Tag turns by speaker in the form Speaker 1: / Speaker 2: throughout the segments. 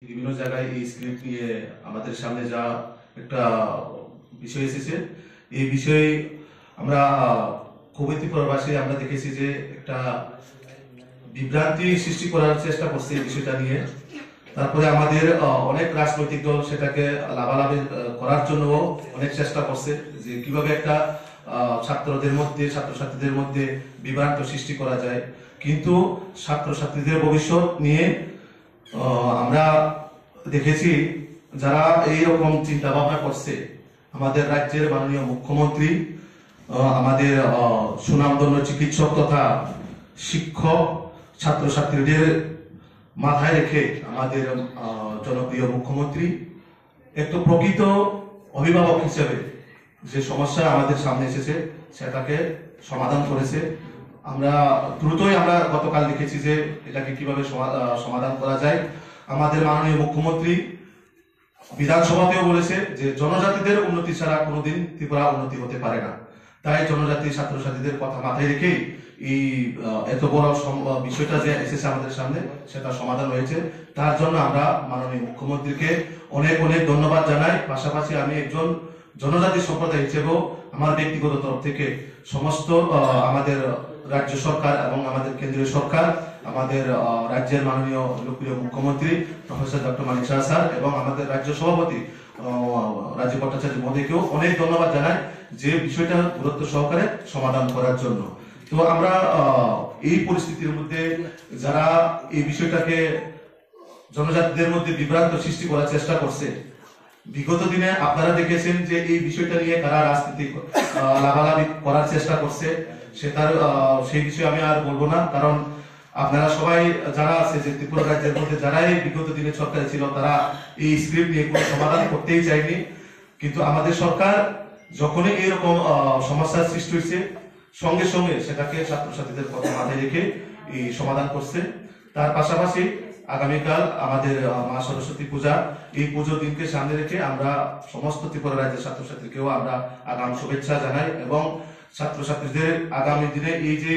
Speaker 1: বিভিন্ন জায়গায় এই স্ক্রিপ্ট নিয়ে আমাদের সামনে যা একটা বিষয় এসেছে, এই বিষয়ে আমরা খুবই ত্রিপুরাবাসী আমরা দেখেছি যে একটা বিভ্রান্তি সৃষ্টি করার চেষ্টা করছে এই বিষয়টা নিয়ে। তারপরে আমাদের অনেক রাজনৈতিক দল সেটাকে লাভালাভি করার জন্য অনেক চেষ্টা করছে যে কিভাবে একটা ছাত্রদের মধ্যে ছাত্রছাত্রীদের মধ্যে বিভ্রান্ত সৃষ্টি করা যায়। কিন্তু ছাত্রছাত্রীদের ভবিষ্যৎ নিয়ে আমরা দেখেছি যারা এইরকম চিন্তা ভাবনা করছে, আমাদের রাজ্যের মাননীয় মুখ্যমন্ত্রী, আমাদের সুনামধন্য চিকিৎসক তথা শিক্ষক, ছাত্রছাত্রীদের মাথায় রেখে আমাদের জনপ্রিয় মুখ্যমন্ত্রী একটু প্রকৃত অভিভাবক হিসেবে যে সমস্যা আমাদের সামনে এসেছে সেটাকে সমাধান করেছে। আমরা দ্রুতই আমরা গতকাল দেখেছি যে এটাকে কিভাবে সমাধান করা যায়। আমাদের মাননীয় মুখ্যমন্ত্রী বিধানসভাতেও বলেছে যে জনজাতিদের উন্নতি ছাড়া কোনোদিন ত্রিপুরা উন্নতি হতে পারে না। তাই জনজাতি ছাত্রছাত্রীদের কথা মাথায় রেখেই এই এত বড় বিষয়টা যে এসেছে আমাদের সামনে সেটা সমাধান হয়েছে। তার জন্য আমরা মাননীয় মুখ্যমন্ত্রীকে অনেক অনেক ধন্যবাদ জানাই। পাশাপাশি আমি একজন জনজাতি সম্প্রদায় হিসেবেও আমার ব্যক্তিগত তরফ থেকে সমস্ত আমাদের রাজ্য সরকার এবং আমাদের কেন্দ্রীয় সরকার, আমাদের রাজ্যের মাননীয় লোকপ্রিয় মুখ্যমন্ত্রী professor doctor Manik Saha sir এবং আমাদের রাজ্য সভাপতি রাজীব ভট্টাচার্য মহোদয়কেও অনেক ধন্যবাদ জানাই যে বিষয়টা গুরুত্ব সহকারে সমাধান করার জন্য। তো আমরা এই পরিস্থিতির মধ্যে যারা এই বিষয়টাকে জনজাতিদের মধ্যে বিভ্রান্ত সৃষ্টি করার চেষ্টা করছে, বিগত দিনে আপনারা দেখেছেন যে এই বিষয়টা নিয়ে তারা রাজনীতি লাভালাভি করার চেষ্টা করছে। সেই বিষয়ে আমি আর বলবো না, কারণ আপনারা সবাই যারা আছে যে ত্রিপুরা রাজ্যের মধ্যে যারাই বিগত দিনে সরকারে ছিল তারা এই স্ক্রিপ্ট নিয়ে কোনো সমাধান করতেই চায়নি। কিন্তু আমাদের সরকার যখনই এইরকম সমস্যার সৃষ্টি হয়েছে সঙ্গে সঙ্গে সেটাকে ছাত্রছাত্রীদের কথা মাথায় রেখে এই সমাধান করছে। তার পাশাপাশি আগামীকাল আমাদের মা সরস্বতী পূজা, এই পুজোর দিনকে সামনে রেখে আমরা সমস্ত ত্রিপুরা রাজ্যের ছাত্রছাত্রীকেও আমরা আগাম শুভেচ্ছা জানাই এবং ছাত্রছাত্রীদের আগামী দিনে এই যে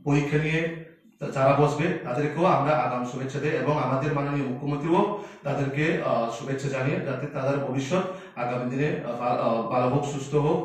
Speaker 1: পরীক্ষা নিয়ে যারা বসবে তাদেরকেও আমরা আগাম শুভেচ্ছা দেই এবং আমাদের মাননীয় মুখ্যমন্ত্রীও তাদেরকে শুভেচ্ছা জানিয়ে যাতে তাদের ভবিষ্যৎ আগামী দিনে ভালো হোক, সুস্থ হোক।